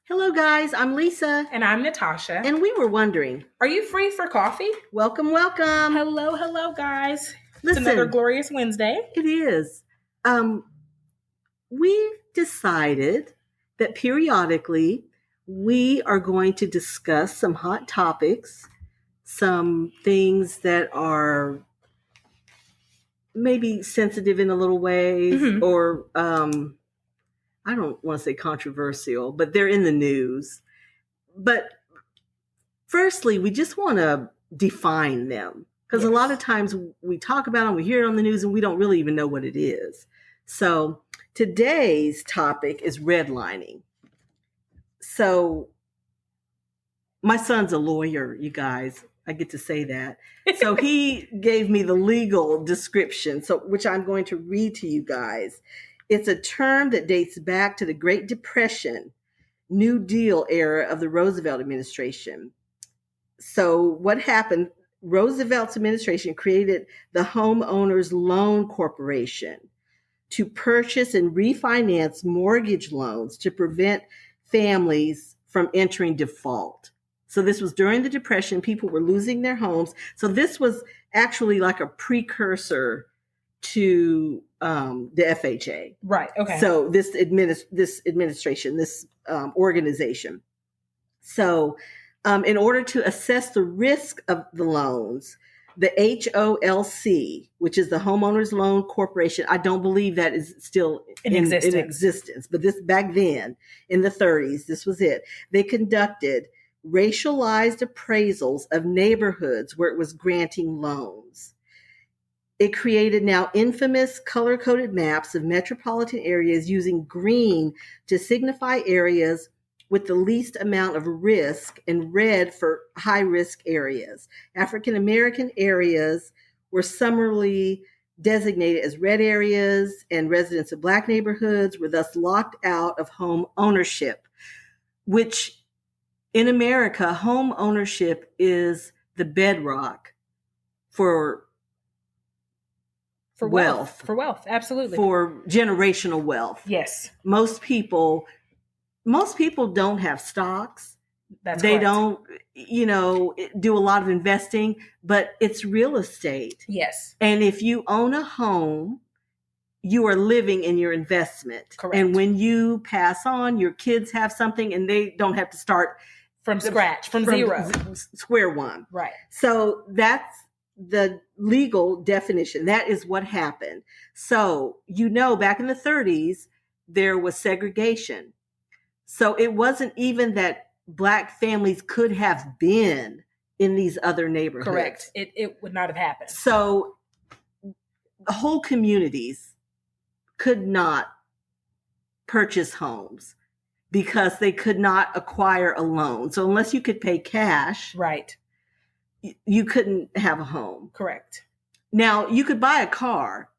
Hello, guys. I'm Lisa. And I'm Natasha. And we were wondering, are you free for coffee? Welcome, welcome. Hello, guys. Listen, it's another glorious Wednesday. It is. We decided that periodically we are going to discuss some hot topics, some things that are maybe sensitive in a little ways, or I don't want to say controversial, but they're in the news. But firstly, we just want to define them because a lot of times we talk about them, we hear it on the news, and we don't really even know what it is. So today's topic is redlining. So my son's a lawyer, you guys. I get to say that. So he gave me the legal description, which I'm going to read to you guys. It's a term that dates back to the Great Depression, New Deal era of the Roosevelt administration. So what happened, Roosevelt's administration created the Homeowners Loan Corporation to purchase and refinance mortgage loans to prevent families from entering default. So this was during the Depression. People were losing their homes. So this was actually like a precursor to the FHA. Right. Okay. So this administration, this organization. So in order to assess the risk of the loans, the HOLC, which is the Homeowners Loan Corporation, I don't believe that is still in existence, but this back then in the 30s, this was it. They conducted racialized appraisals of neighborhoods where it was granting loans. It created now infamous color-coded maps of metropolitan areas using green to signify areas with the least amount of risk and red for high-risk areas. African-American areas were summarily designated as red areas, and residents of Black neighborhoods were thus locked out of home ownership, which in America, home ownership is the bedrock for wealth. For wealth, absolutely. For generational wealth. Yes. Most people don't have stocks. They don't, do a lot of investing, but it's real estate. Yes. And if you own a home, you are living in your investment. Correct. And when you pass on, your kids have something and they don't have to start from scratch, from zero. Square one. Right. So that's the legal definition. That is what happened. So, back in the 30s, there was segregation. So it wasn't even that Black families could have been in these other neighborhoods. Correct. It would not have happened. So whole communities could not purchase homes because they could not acquire a loan. So unless you could pay cash, right, you couldn't have a home. Correct. Now, you could buy a car,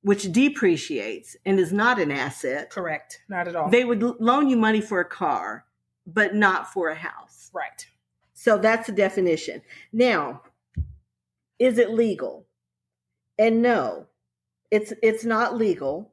which depreciates and is not an asset. Correct. Not at all. They would loan you money for a car, but not for a house. Right. So that's the definition. Now, is it legal? And no, it's not legal.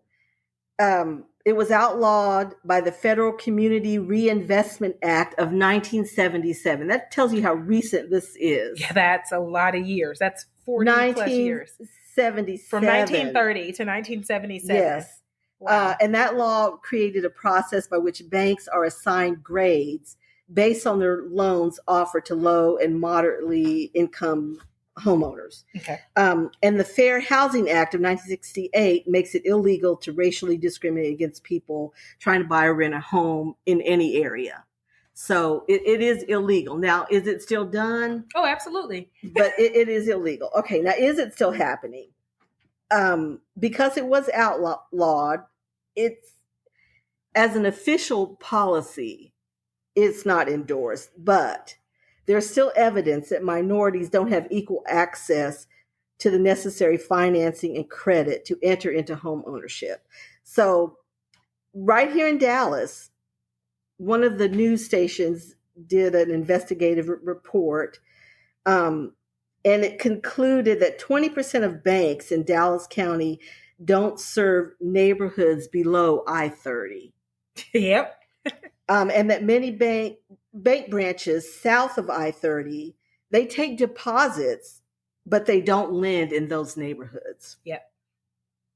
It was outlawed by the Federal Community Reinvestment Act of 1977. That tells you how recent this is. Yeah, that's a lot of years. That's 40 plus years. 1977. From 1930 to 1977. Yes. Wow. And that law created a process by which banks are assigned grades based on their loans offered to low and moderately income homeowners. Okay. And the Fair Housing Act of 1968 makes it illegal to racially discriminate against people trying to buy or rent a home in any area. So it is illegal. Now, is it still done? Oh, absolutely. But it is illegal. Okay, now is it still happening? Because it was outlawed, it's as an official policy, it's not endorsed, but there's still evidence that minorities don't have equal access to the necessary financing and credit to enter into home ownership. So right here in Dallas, one of the news stations did an investigative report, and it concluded that 20% of banks in Dallas County don't serve neighborhoods below I-30. Yep. and that many bank branches south of I-30, they take deposits, but they don't lend in those neighborhoods. Yep.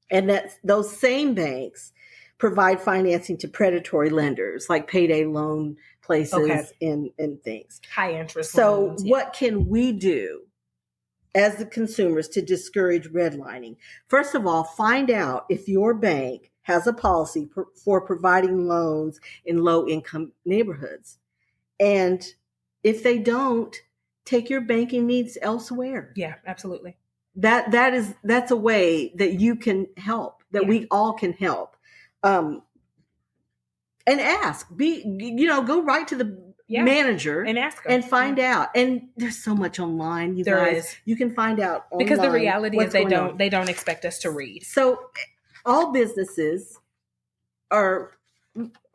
And that those same banks provide financing to predatory lenders like payday loan places and things. High interest So loans, what can we do as the consumers to discourage redlining? First of all, find out if your bank has a policy for providing loans in low-income neighborhoods. And if they don't, take your banking needs elsewhere. Yeah, absolutely. That's a way that you can help, that we all can help. And ask, go right to the manager and ask them and find out. And there's so much online, you guys. You can find out online, because the reality is they don't expect us to read. So all businesses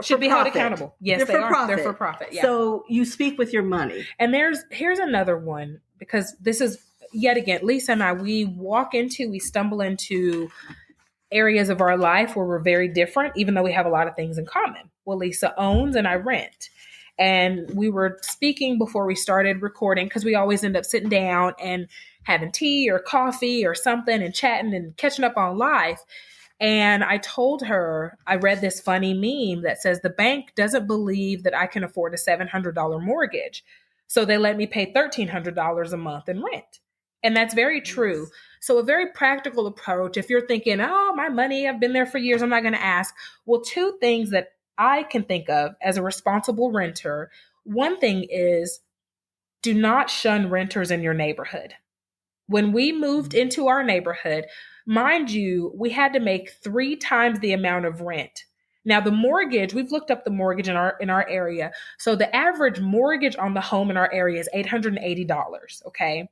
should be held accountable. Yes, they are. They're for profit. Yeah. So you speak with your money. And here's another one, because this is yet again, Lisa and I, we stumble into areas of our life where we're very different, even though we have a lot of things in common. Well, Lisa owns and I rent. And we were speaking before we started recording, because we always end up sitting down and having tea or coffee or something and chatting and catching up on life. And I told her, I read this funny meme that says the bank doesn't believe that I can afford a $700 mortgage. So they let me pay $1,300 a month in rent. And that's very true. Yes. So a very practical approach, if you're thinking, oh, my money, I've been there for years, I'm not going to ask. Well, two things that I can think of as a responsible renter. One thing is, do not shun renters in your neighborhood. When we moved into our neighborhood, mind you, we had to make 3 times the amount of rent. Now, the mortgage, we've looked up the mortgage in our area. So the average mortgage on the home in our area is $880, okay?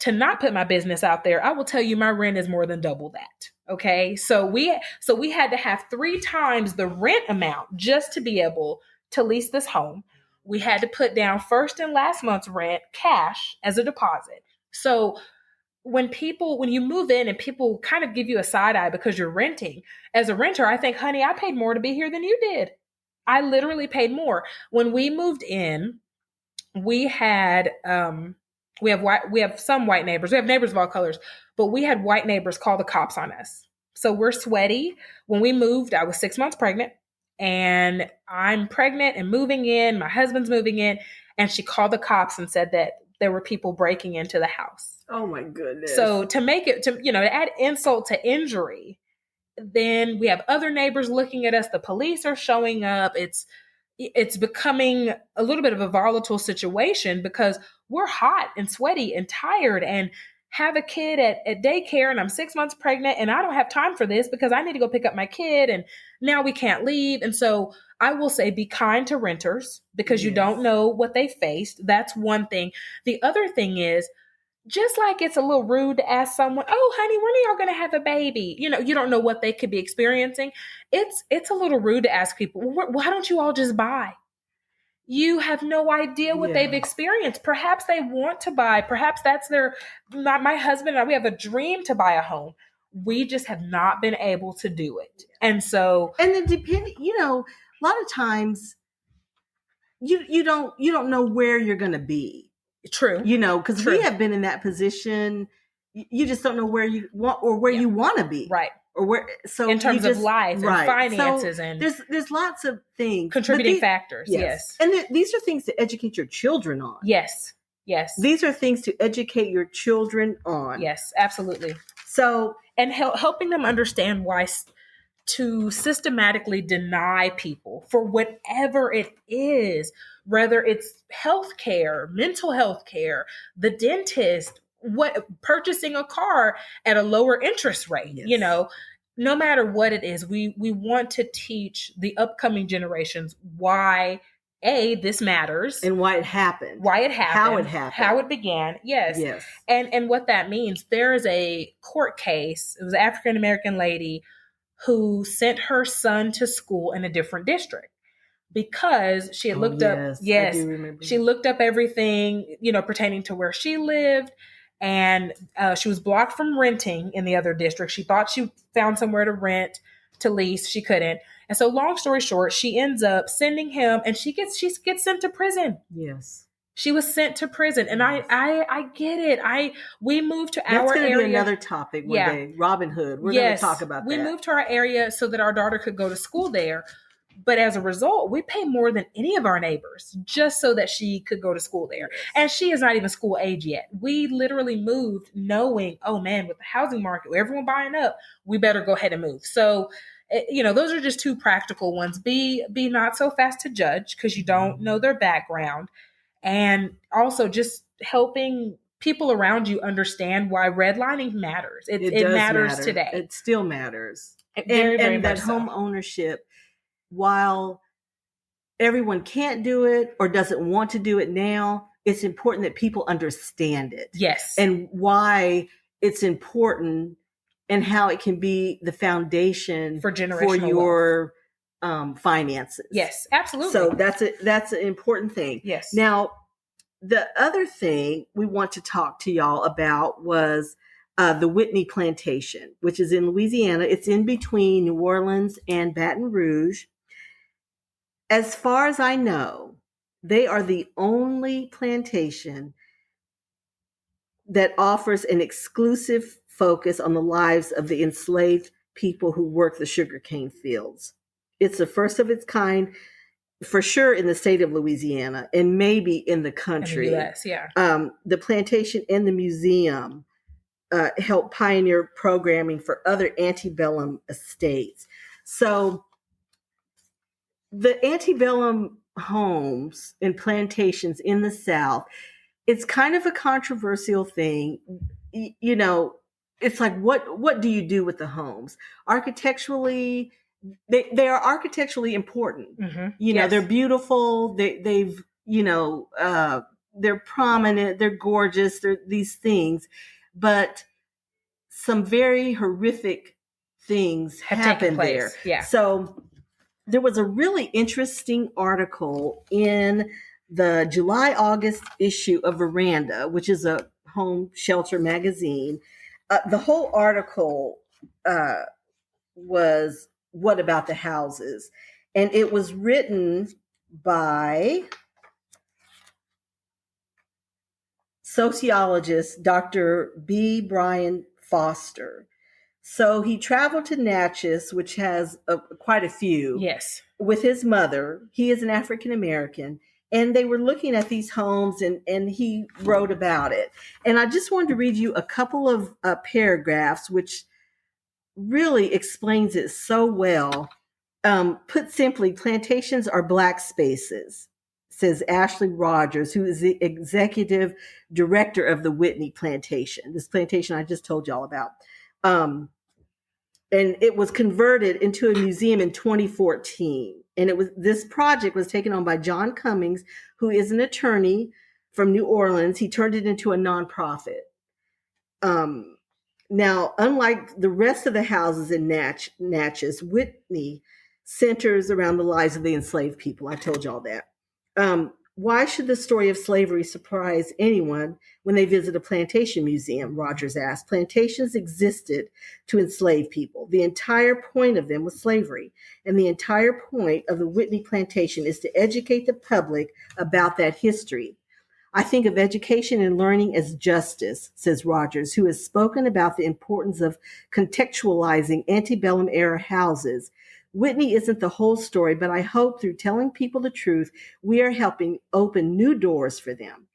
To not put my business out there, I will tell you my rent is more than double that, okay? So we had to have 3 times the rent amount just to be able to lease this home. We had to put down first and last month's rent cash as a deposit. So when you move in and people kind of give you a side eye because you're renting, as a renter, I think, honey, I paid more to be here than you did. I literally paid more. When we moved in, we had, we have some white neighbors. We have neighbors of all colors, but we had white neighbors call the cops on us. So we're sweaty. When we moved, I was 6 months pregnant, and I'm pregnant and moving in. My husband's moving in, and she called the cops and said that there were people breaking into the house. Oh my goodness. So to add insult to injury, then we have other neighbors looking at us. The police are showing up. It's becoming a little bit of a volatile situation because we're hot and sweaty and tired and have a kid at daycare, and I'm 6 months pregnant, and I don't have time for this because I need to go pick up my kid, and now we can't leave. And so I will say, be kind to renters because you don't know what they faced. That's one thing. The other thing is, just like it's a little rude to ask someone, oh, honey, when are y'all going to have a baby? You don't know what they could be experiencing. It's a little rude to ask people, why don't you all just buy? You have no idea what they've experienced. Perhaps they want to buy. Perhaps that's my husband and I, we have a dream to buy a home. We just have not been able to do it. And so. And then a lot of times you don't know where you're going to be. True. Because we have been in that position. You just don't know where you want or where you want to be. Right. Or where, so in terms of life and finances, so and there's lots of things, contributing factors. Yes. And these are things to educate your children on. Yes. These are things to educate your children on. Yes, absolutely. So, and helping them understand why to systematically deny people for whatever it is, whether it's healthcare, mental health care, the dentist, purchasing a car at a lower interest rate, no matter what it is, we want to teach the upcoming generations why this matters and why it happened, how it happened, how it began. Yes. And what that means. There is a court case. It was an African American lady who sent her son to school in a different district because she had looked up. Yes, I do remember. She looked up everything, pertaining to where she lived. And she was blocked from renting in the other district. She thought she found somewhere to rent. to lease. She couldn't. And so long story short, she ends up sending him, and she gets sent to prison. Yes. She was sent to prison, and Yes. I get it. We moved to That's our going to area. be another topic one day. Robin Hood. We're going to talk about that. We moved to our area so that our daughter could go to school there. But as a result, we pay more than any of our neighbors just so that she could go to school there. And she is not even school age yet. We literally moved knowing, oh man, with the housing market, with everyone buying up, we better go ahead and move. So, those are just two practical ones. Be not so fast to judge because you don't know their background. And also just helping people around you understand why redlining matters. It matters today. It still matters. Very, very and much that so. home ownership, while everyone can't do it or doesn't want to do it now, it's important that people understand it. Yes. And why it's important and how it can be the foundation for your finances. Yes, absolutely. So that's an important thing. Yes. Now, the other thing we want to talk to y'all about was the Whitney Plantation, which is in Louisiana. It's in between New Orleans and Baton Rouge. As far as I know, they are the only plantation that offers an exclusive focus on the lives of the enslaved people who work the sugarcane fields. It's the first of its kind, for sure, in the state of Louisiana and maybe in the country. In the US, yeah. The plantation and the museum helped pioneer programming for other antebellum estates. So the antebellum homes and plantations in the South, it's kind of a controversial thing. It's like, what do you do with the homes? Architecturally, they are architecturally important. Mm-hmm. They're beautiful. They've they're prominent. They're gorgeous. They're these things, but some very horrific things happen there. Yeah. So there was a really interesting article in the July-August issue of Veranda, which is a home shelter magazine. The whole article was "What About the Houses?" And it was written by sociologist Dr. B. Brian Foster. So he traveled to Natchez, which has quite a few. Yes. With his mother. He is an African American. And they were looking at these homes, and he wrote about it. And I just wanted to read you a couple of paragraphs, which really explains it so well. Put simply, plantations are Black spaces, says Ashley Rogers, who is the executive director of the Whitney Plantation, this plantation I just told y'all about. And it was converted into a museum in 2014. And this project was taken on by John Cummings, who is an attorney from New Orleans. He turned it into a nonprofit. Now, unlike the rest of the houses in Natchez, Whitney centers around the lives of the enslaved people. I told y'all that. Why should the story of slavery surprise anyone when they visit a plantation museum? Rogers asked. Plantations existed to enslave people. The entire point of them was slavery. And the entire point of the Whitney Plantation is to educate the public about that history. I think of education and learning as justice, says Rogers, who has spoken about the importance of contextualizing antebellum era houses. Whitney isn't the whole story, but I hope through telling people the truth, we are helping open new doors for them.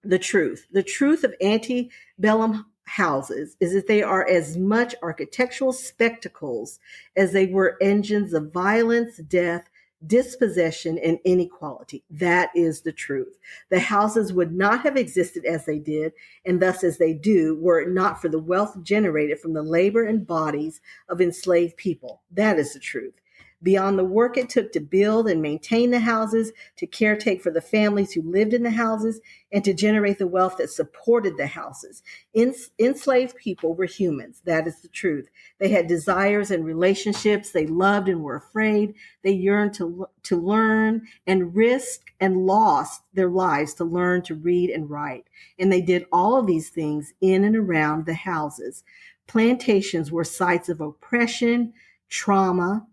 The truth of antebellum houses is that they are as much architectural spectacles as they were engines of violence, death, dispossession, and inequality. That is the truth. The houses would not have existed as they did, and thus as they do, were it not for the wealth generated from the labor and bodies of enslaved people. That is the truth. Beyond the work it took to build and maintain the houses, to caretake for the families who lived in the houses, and to generate the wealth that supported the houses. Enslaved people were humans. That is the truth. They had desires and relationships. They loved and were afraid. They yearned to learn and risked and lost their lives to learn to read and write. And they did all of these things in and around the houses. Plantations were sites of oppression, trauma,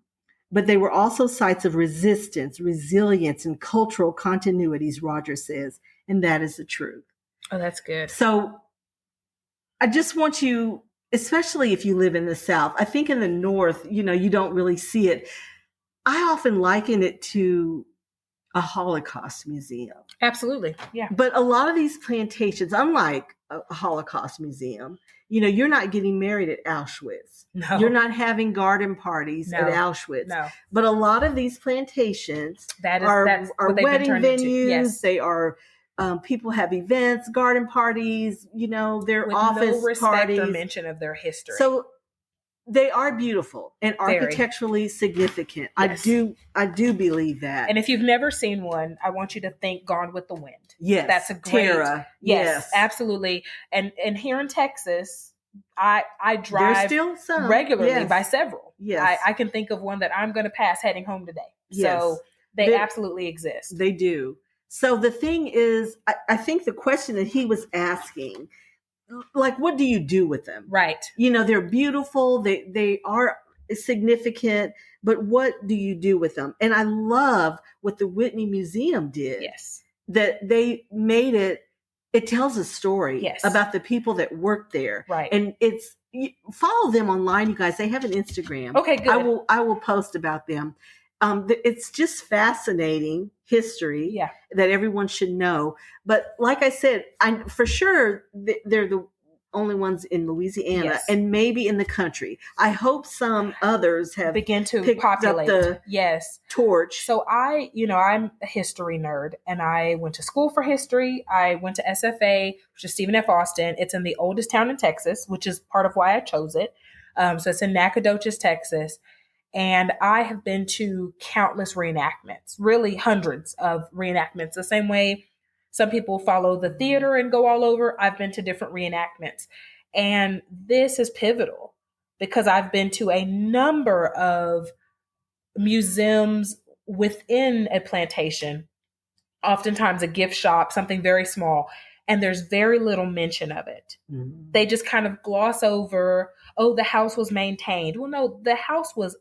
but they were also sites of resistance, resilience, and cultural continuities, Rogers says, and that is the truth. Oh, that's good. So I just want you, especially if you live in the South, I think in the North, you don't really see it. I often liken it to a Holocaust museum. Absolutely. Yeah. But a lot of these plantations, unlike a Holocaust museum, you're not getting married at Auschwitz. No. You're not having garden parties at Auschwitz. No. But a lot of these plantations that's are wedding venues. Yes. They are, people have their office no respect parties. Or mention of their history. So they are beautiful and architecturally significant. Yes. I do believe that. And if you've never seen one, I want you to think Gone with the Wind. Yes. That's a great. Tara. Yes, absolutely. And here in Texas, I drive There's still some. regularly by several. Yes. I can think of one that I'm going to pass heading home today. Yes. So they absolutely exist. They do. So the thing is, I think the question that he was asking, like, what do you do with them? Right. They're beautiful. They are significant, but what do you do with them? And I love what the Whitney Museum did. Yes. That they made it tells a story about the people that worked there. Right. And follow them online, you guys. They have an Instagram. Okay, good. I will post about them. It's just fascinating history that everyone should know. But like I said, for sure they're the only ones in Louisiana and maybe in the country. I hope some others have begin to populate up the torch. So I'm a history nerd, and I went to school for history. I went to SFA, which is Stephen F. Austin. It's in the oldest town in Texas, which is part of why I chose it. So it's in Nacogdoches, Texas. And I have been to countless reenactments, really hundreds of reenactments. The same way some people follow the theater and go all over, I've been to different reenactments. And this is pivotal because I've been to a number of museums within a plantation, oftentimes a gift shop, something very small, and there's very little mention of it. Mm-hmm. They just kind of gloss over, the house was maintained. Well, no, the house was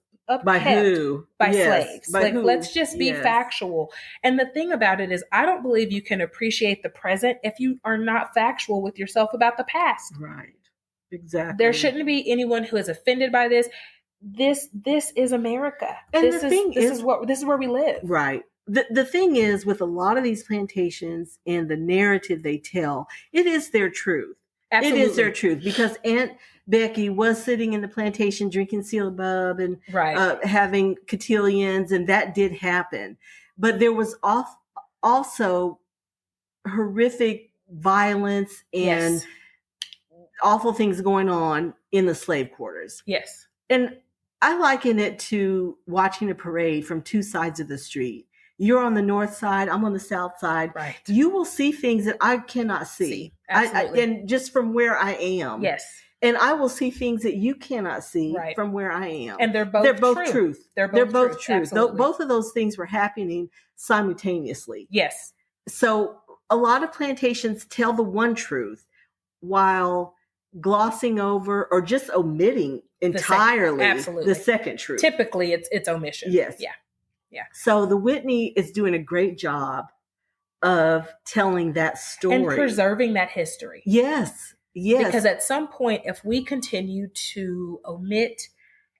by who? By slaves. Let's just be factual. And the thing about it is, I don't believe you can appreciate the present if you are not factual with yourself about the past. Right. Exactly. There shouldn't be anyone who is offended by this. This is America. And this is where we live. Right. The thing is, with a lot of these plantations and the narrative they tell, it is their truth. Absolutely. It is their truth, because Aunt Becky was sitting in the plantation drinking Sealabub and having cotillions, and that did happen. But there was also horrific violence and awful things going on in the slave quarters. Yes. And I liken it to watching a parade from two sides of the street. You're on the north side, I'm on the south side. Right. You will see things that I cannot see. Absolutely. And just from where I am. Yes. And I will see things that you cannot see from where I am. And they're both truth. They're both truth. Both of those things were happening simultaneously. Yes. So a lot of plantations tell the one truth while glossing over or just omitting entirely the second truth. Typically it's omission. Yes. Yeah. Yeah. So the Whitney is doing a great job of telling that story. And preserving that history. Yes. Yes. Because at some point, if we continue to omit,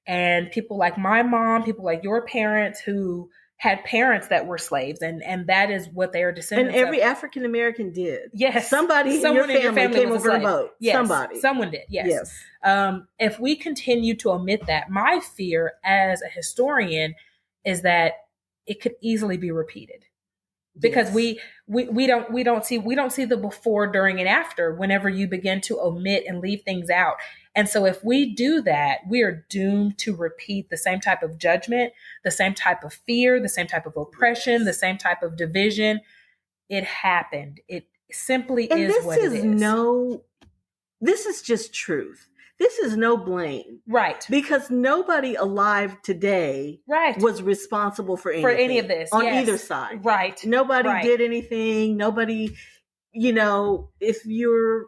and people like my mom, people like your parents who had parents that were slaves, and that is what they are descendants of. And every African American did. Yes. Someone in your family came over a boat. Yes. Someone did. Yes. If we continue to omit that, my fear as a historian is that it could easily be repeated, because we don't see the before, during, and after whenever you begin to omit and leave things out. And so if we do that, we are doomed to repeat the same type of judgment, the same type of fear, the same type of oppression, the same type of division. It happened. It simply is what it is. This is just truth. This is no blame. Right. Because nobody alive today was responsible for anything. For any of this. On either side. Right. Nobody did anything. Nobody, if you're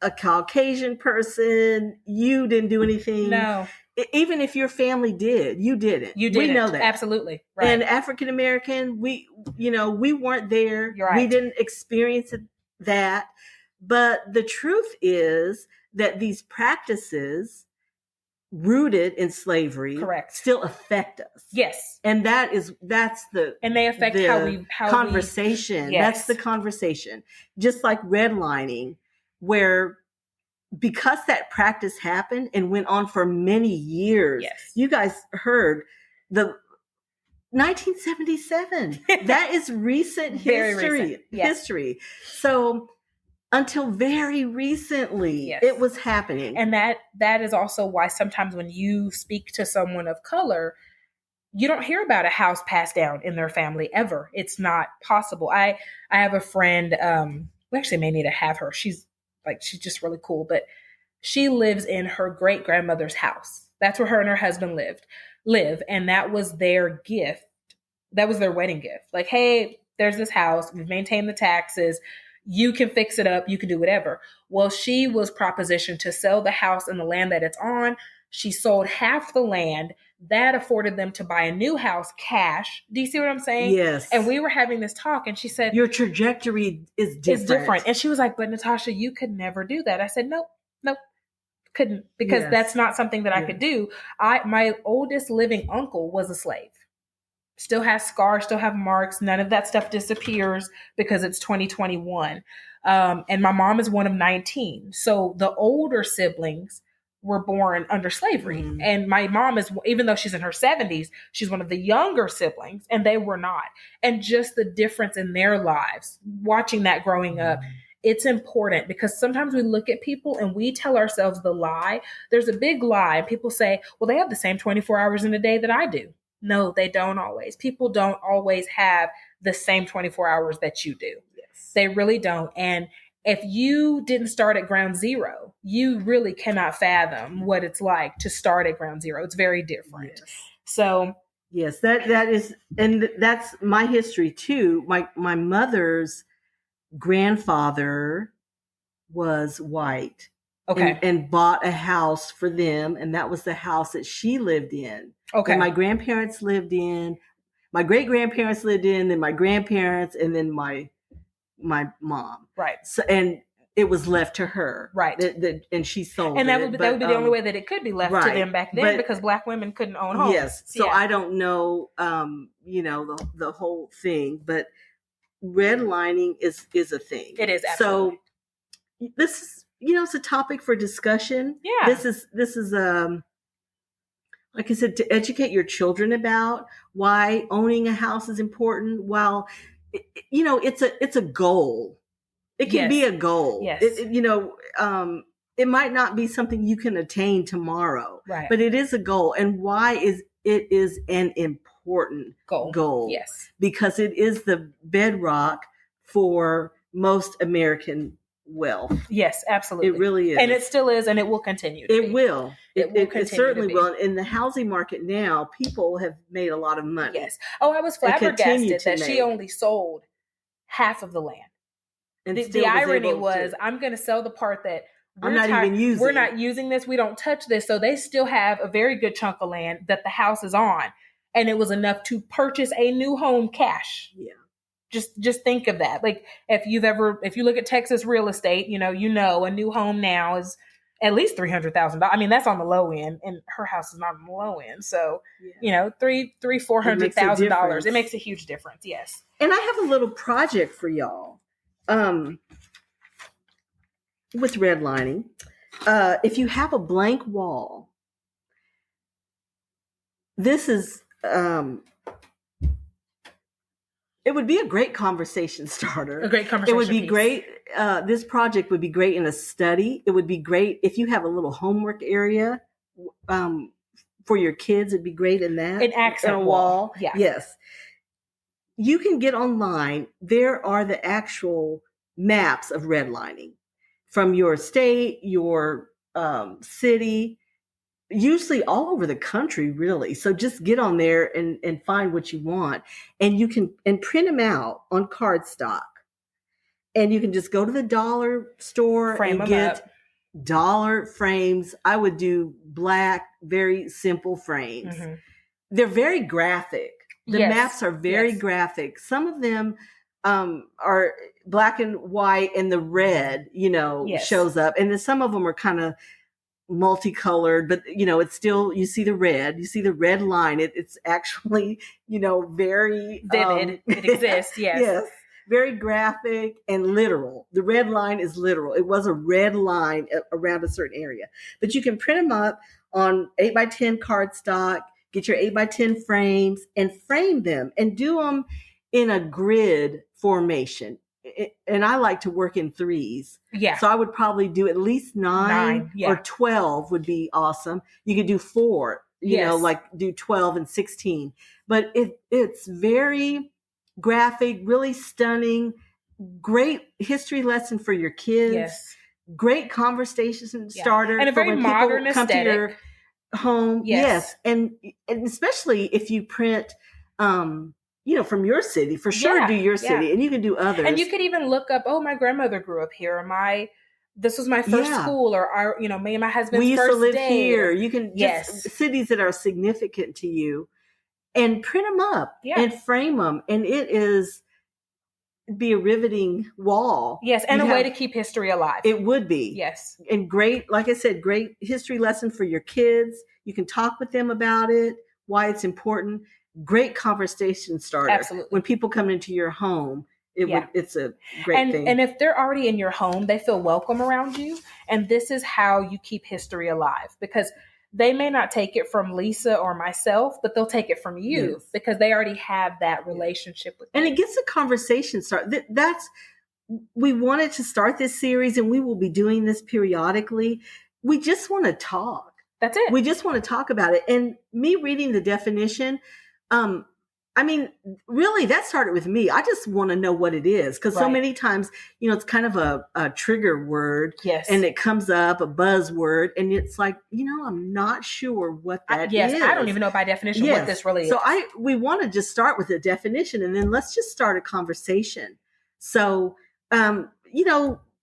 a Caucasian person, you didn't do anything. No. even if your family did, you didn't. You didn't. We know that. Absolutely. Right. And African American, we weren't there. You're right. We didn't experience that. But the truth is that these practices rooted in slavery still affect us. Yes. And that's the and they affect how conversation. Yes. That's the conversation. Just like redlining, where because that practice happened and went on for many years. Yes. You guys heard the 1977. That is recent history. Yes. History. So until very recently, it was happening. And that is also why sometimes when you speak to someone of color, you don't hear about a house passed down in their family ever. It's not possible. I have a friend, we actually may need to have her. She's just really cool, but she lives in her great grandmother's house. That's where her and her husband live. And that was their gift. That was their wedding gift. Like, hey, there's this house. We've maintained the taxes. You can fix it up. You can do whatever. Well, she was propositioned to sell the house and the land that it's on. She sold half the land. That afforded them to buy a new house cash. Do you see what I'm saying? Yes. And we were having this talk and she said, your trajectory is different. It's different. And she was like, but Natasha, you could never do that. I said, nope, couldn't, because that's not something that I could do. My oldest living uncle was a slave. Still has scars, still have marks. None of that stuff disappears because it's 2021. And my mom is one of 19. So the older siblings were born under slavery. Mm. And my mom is, even though she's in her 70s, she's one of the younger siblings and they were not. And just the difference in their lives, watching that growing up, it's important because sometimes we look at people and we tell ourselves the lie. There's a big lie. And people say, well, they have the same 24 hours in a day that I do. No, they don't always. People don't always have the same 24 hours that you do. Yes. They really don't. And if you didn't start at ground zero, you really cannot fathom what it's like to start at ground zero. It's very different. Yes. So, yes, that is, and that's my history too. My mother's grandfather was white. Okay. And bought a house for them. And that was the house that she lived in. Okay. And my grandparents lived in, my great grandparents lived in, then my grandparents, and then my mom. Right. So, and it was left to her. Right. And she sold and it. And that would be the only way that it could be left to them back then, because Black women couldn't own homes. Yes. So I don't know, the whole thing, but redlining is a thing. It is. Absolutely. So this is, it's a topic for discussion. Yeah. This is like I said, to educate your children about why owning a house is important. While, it's a goal. It can be a goal. Yes. It might not be something you can attain tomorrow, right? But it is a goal. And why is an important goal? Yes. Because it is the bedrock for most American wealth. Yes, absolutely. It really is. And it still is, and it will continue to be. It will. It certainly will. In In the housing market now, people have made a lot of money. Yes. Oh, I was flabbergasted that she only sold half of the land. And the irony was, I'm going to sell the part that we're not using this. We don't touch this. So they still have a very good chunk of land that the house is on. And it was enough to purchase a new home cash. Yeah. Just think of that. Like if you look at Texas real estate, a new home now is at least $300,000. I mean, that's on the low end, and her house is not on the low end. So, $400,000. It makes a huge difference. Yes. And I have a little project for y'all. With redlining, if you have a blank wall, this is, it would be a great conversation starter. A great conversation It would be piece. Great. This project would be great in a study. It would be great if you have a little homework area for your kids. It'd be great in that. An accent wall. Yeah. Yes. You can get online. There are the actual maps of redlining from your state, your city, usually all over the country, really. So just get on there and find what you want. And you can print them out on cardstock. And you can just go to the dollar store frame and get dollar frames. I would do black, very simple frames. Mm-hmm. They're very graphic. The Yes. maps are very graphic. Some of them are black and white, and the red, shows up. And then some of them are kind of multicolored, but it's still, you see the red line. It's actually, very vivid. It exists. Yes. Yes. Very graphic and literal. The red line is literal. It was a red line around a certain area, but you can print them up on 8x10 cardstock, get your 8x10 frames and frame them and do them in a grid formation. And I like to work in threes. Yeah. So I would probably do at least 9 or 12 would be awesome. You could do 4, like do 12 and 16. But it's very graphic, really stunning, great history lesson for your kids. Yes. Great conversation starter. And a very modern aesthetic. Come to your home. Yes. And especially if you print from your city, for sure, do your city, and you can do others. And you could even look up, my grandmother grew up here, this was my first school, or me and my husband's we used first to live day. here. You can just cities that are significant to you, and print them up and frame them, and be a riveting wall. Yes, and a way to keep history alive. It would be. Yes. And great, like I said, great history lesson for your kids. You can talk with them about it, why it's important. Great conversation starter. Absolutely. When people come into your home, it's a great thing. And if they're already in your home, they feel welcome around you. And this is how you keep history alive, because they may not take it from Lisa or myself, but they'll take it from you because they already have that relationship with you. And it gets a conversation started. We wanted to start this series, and we will be doing this periodically. We just want to talk. That's it. We just want to talk about it. And me reading the definition, really, that started with me. I just want to know what it is, because so many times, it's kind of a trigger word. Yes. And it comes up, a buzzword, and it's like, I'm not sure what that is. Yes, I don't even know by definition what this really is. So we want to just start with a definition, and then let's just start a conversation. So,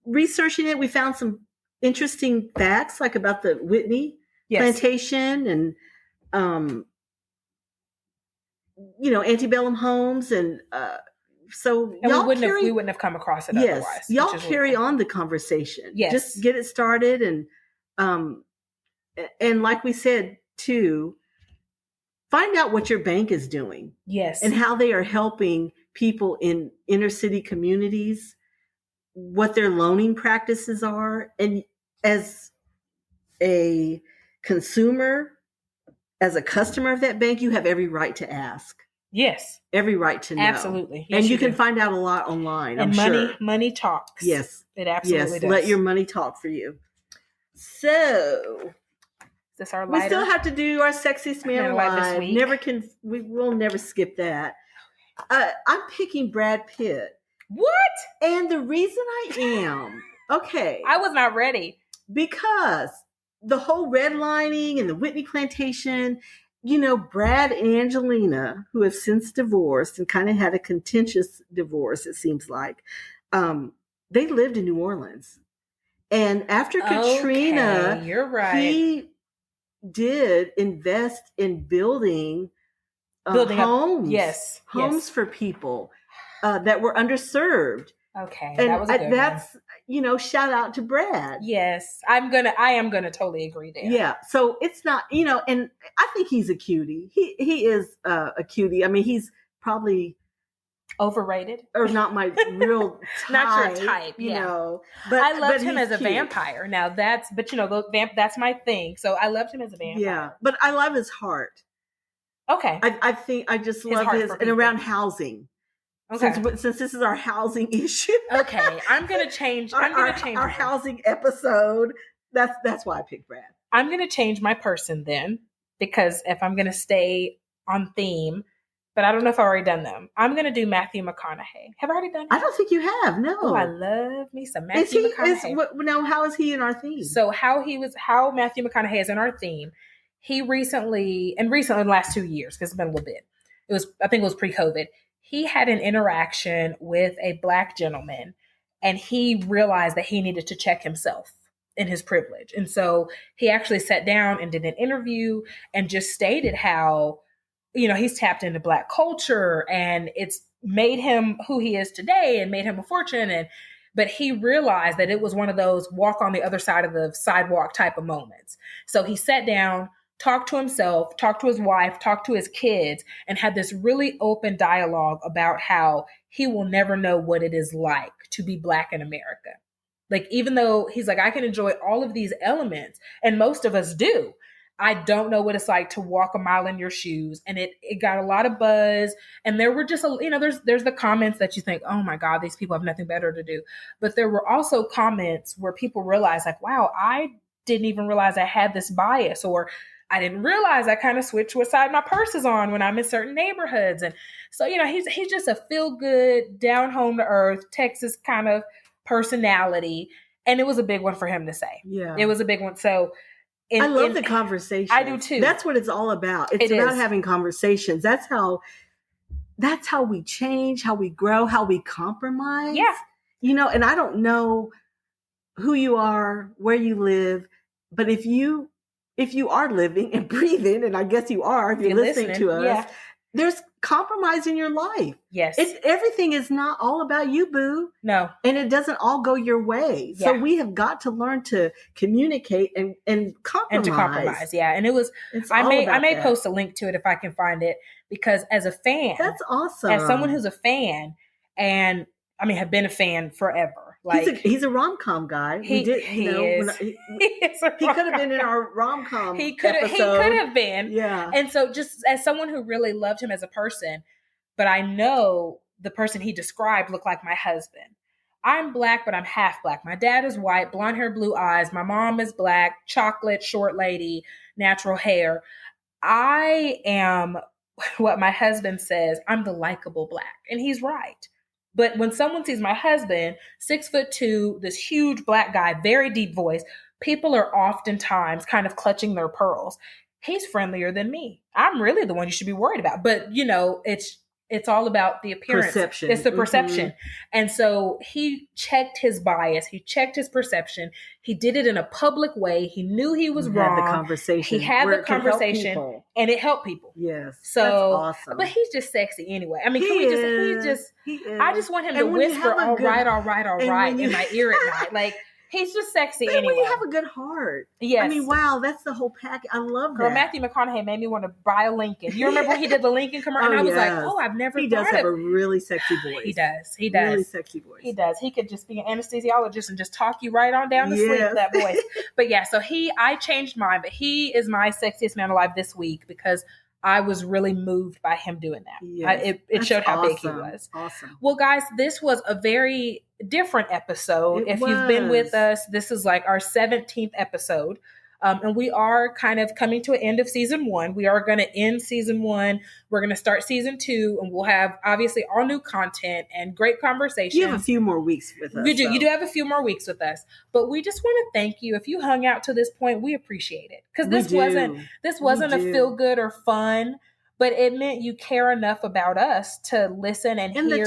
researching it, we found some interesting facts, like about the Whitney plantation and, antebellum homes, and so and we wouldn't have come across it otherwise. Y'all carry on the conversation. Yes. Just get it started, and like we said too, find out what your bank is doing. Yes. And how they are helping people in inner city communities, what their loaning practices are, and as a consumer, as a customer of that bank, you have every right to ask. Yes. Every right to know. Absolutely. Yes, and you can find out a lot online. And I'm money talks. Yes. It absolutely does. Let your money talk for you. So, is this our lighter? We still have to do our sexiest man alive. We will never skip that. I'm picking Brad Pitt. What? And the reason I am, I was not ready. Because the whole redlining and the Whitney plantation, Brad and Angelina, who have since divorced and kind of had a contentious divorce, it seems like, they lived in New Orleans. And after Katrina, you're right. He did invest in building homes. Homes for people that were underserved. Okay. And that was a good that's one. Shout out to Brad. Yes. I am gonna totally agree there. Yeah. So it's not, and I think he's a cutie. He is a cutie. I mean, he's probably overrated, or not my real type. Not your type, But I loved him as a vampire. Now that's that's my thing. So I loved him as a vampire. Yeah. But I love his heart. Okay. I think I just love his and around housing. Okay. Since this is our housing issue. Okay. I'm gonna change our housing episode. That's why I picked Brad. I'm gonna change my person then, because if I'm gonna stay on theme, but I don't know if I've already done them. I'm gonna do Matthew McConaughey. Have I already done him? I don't think you have. No. Oh, I love me some Matthew McConaughey. Now, how is he in our theme? So how Matthew McConaughey is in our theme. He recently in the last 2 years, because it's been a little bit. I think it was pre-COVID. He had an interaction with a Black gentleman, and he realized that he needed to check himself. in his privilege. And so he actually sat down and did an interview and just stated how, he's tapped into Black culture and it's made him who he is today and made him a fortune. But he realized that it was one of those walk on the other side of the sidewalk type of moments. So he sat down, talked to himself, talked to his wife, talked to his kids, and had this really open dialogue about how he will never know what it is like to be Black in America. Like, even though he's like, I can enjoy all of these elements, and most of us do, I don't know what it's like to walk a mile in your shoes. And it got a lot of buzz. And there were just, there's the comments that you think, oh my God, these people have nothing better to do. But there were also comments where people realized like, wow, I didn't even realize I had this bias, or I didn't realize I kind of switch what side my purse is on when I'm in certain neighborhoods. And so, he's just a feel good, down home to earth, Texas kind of personality. And it was a big one for him to say. Yeah. It was a big one. So I love the conversation. I do too. That's what it's all about. It's about having conversations. That's how we change, how we grow, how we compromise. Yeah. And I don't know who you are, where you live, but if you are living and breathing, and I guess you are if you're listening to us, there's compromise in your life. Yes. Everything is not all about you, boo. No. And it doesn't all go your way. Yeah. So we have got to learn to communicate and compromise. And to compromise, yeah. And I may post a link to it if I can find it, because as a fan. That's awesome. As someone who's a fan, and have been a fan forever. Like, he's a rom-com guy. He could have been in our rom-com episode. He could have been. Yeah. And so just as someone who really loved him as a person, but I know the person he described looked like my husband. I'm Black, but I'm half Black. My dad is white, blonde hair, blue eyes. My mom is Black, chocolate, short lady, natural hair. I am what my husband says, I'm the likable Black. And he's right. But when someone sees my husband, 6'2", this huge Black guy, very deep voice, people are oftentimes kind of clutching their pearls. He's friendlier than me. I'm really the one you should be worried about. But, it's all about the appearance. Perception. It's the perception. Mm-hmm. And so he checked his bias. He checked his perception. He did it in a public way. He knew he was wrong. Had the conversation. He had the conversation, and it helped people. Yes. So, that's awesome. But he's just sexy anyway. He is. I just want him to whisper, all right, in my ear at night. Like, he's just sexy anyway. When you have a good heart. Yes. Wow, that's the whole package. I love that. Girl, Matthew McConaughey made me want to buy a Lincoln. You remember when he did the Lincoln commercial? And I was like, I've never He does have a really sexy voice. He does. Really sexy voice. He does. He could just be an anesthesiologist and just talk you right on down to sleep with that voice. But yeah, so I changed mine, but he is my sexiest man alive this week because I was really moved by him doing that. Yes. It showed how big he was. Awesome. Well, guys, this was a very different episode. If you've been with us, this is like our 17th episode. And we are kind of coming to an end of season 1. We are going to end season 1. We're going to start season 2, and we'll have obviously all new content and great conversations. You have a few more weeks with us. You do. You do have a few more weeks with us, but we just want to thank you. If you hung out to this point, we appreciate it, because this wasn't a feel good or fun, but it meant you care enough about us to listen and hear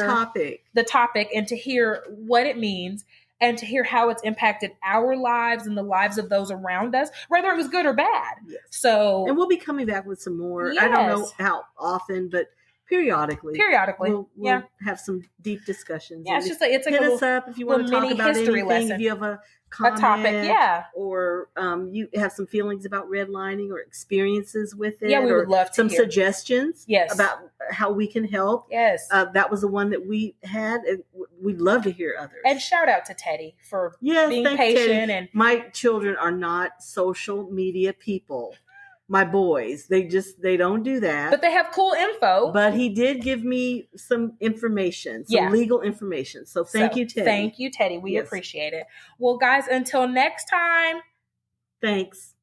the topic and to hear what it means. And to hear how it's impacted our lives and the lives of those around us, whether it was good or bad. Yes. So, and we'll be coming back with some more. Yes. I don't know how often, but periodically we'll have some deep discussions. Yeah, it's just like hit us up if you want to talk about anything. Lesson. If you have a comment, topic, or you have some feelings about redlining or experiences with it. Yeah, we would love to some hear. Suggestions. Yes. About how we can help. Yes, that was the one that we had, and we'd love to hear others. And shout out to Teddy for being patient. Teddy. And my children are not social media people. My boys, they don't do that. But they have cool info. But he did give me some information, legal information. So thank you, Teddy. Thank you, Teddy. We appreciate it. Well, guys, until next time. Thanks.